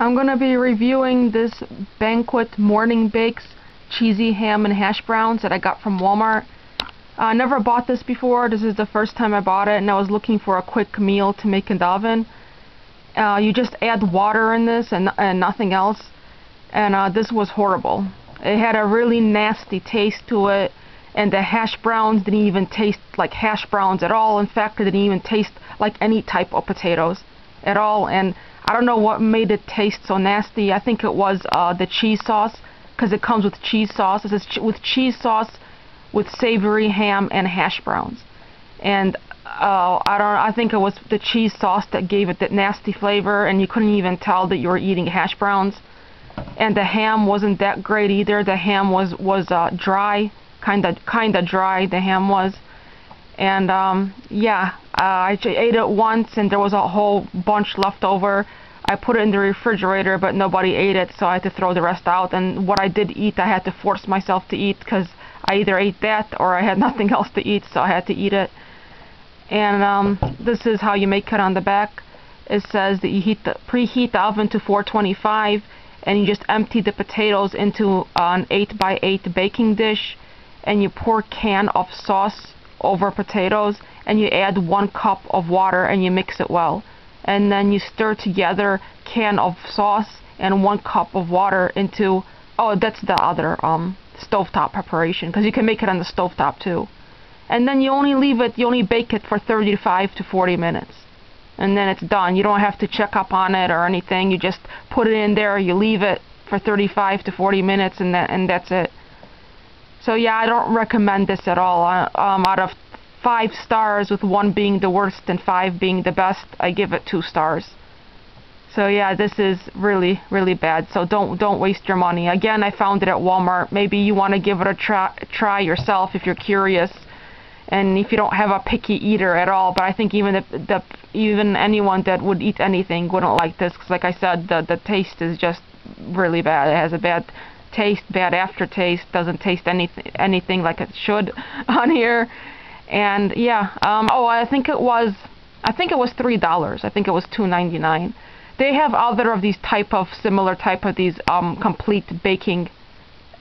I'm going to be reviewing this Banquet Morning Bakes cheesy ham and hash browns that I got from Walmart. I never bought this before. This is the first time I bought it, and I was looking for a quick meal to make in the oven. You just add water in this and nothing else, and this was horrible. It had a really nasty taste to it, and the hash browns didn't even taste like hash browns at all. In fact, it didn't even taste like any type of potatoes at all, and I don't know what made it taste so nasty. I think it was the cheese sauce, because it comes with cheese sauce. It says with cheese sauce with savory ham and hash browns, and I think it was the cheese sauce that gave it that nasty flavor, and you couldn't even tell that you were eating hash browns. And the ham wasn't that great either. The ham was dry, kinda dry. The ham was, and yeah, I ate it once, and there was a whole bunch left over. I put it in the refrigerator, but nobody ate it, so I had to throw the rest out. And what I did eat, I had to force myself to eat, because I either ate that or I had nothing else to eat, so I had to eat it. And this is how you make it on the back. It says that you preheat the oven to 425, and you just empty the potatoes into an 8x8 baking dish, and you pour can of sauce over potatoes, and you add 1 cup of water, and you mix it well. And then you stir together can of sauce and 1 cup of water into, oh, that's the other stovetop preparation, because you can make it on the stovetop too. And then you only bake it for 35 to 40 minutes. And then it's done. You don't have to check up on it or anything. You just put it in there, you leave it for 35 to 40 minutes, and that's it. So yeah, I don't recommend this at all. Out of 5 stars, with 1 being the worst and 5 being the best, I give it 2 stars. So yeah, this is really, really bad. So don't waste your money. Again, I found it at Walmart. Maybe you want to give it a try yourself if you're curious, and if you don't have a picky eater at all. But I think even even anyone that would eat anything wouldn't like this, because like I said, the taste is just really bad. It has a bad taste, bad aftertaste. Doesn't taste anything like it should on here. And yeah, oh, I think it was $3. I think it was $2.99. They have other of these similar type of these complete baking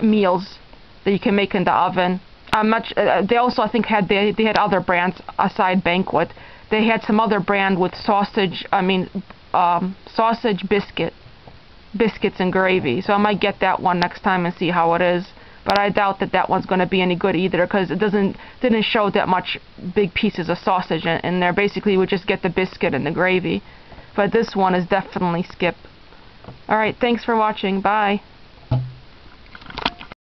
meals that you can make in the oven. They also, I think, they had other brands aside Banquet. They had some other brand with sausage. Sausage biscuits and gravy. So I might get that one next time and see how it is. But I doubt that one's going to be any good either, because it didn't show that much big pieces of sausage in there. Basically, we just get the biscuit and the gravy. But this one is definitely skip. Alright, thanks for watching. Bye.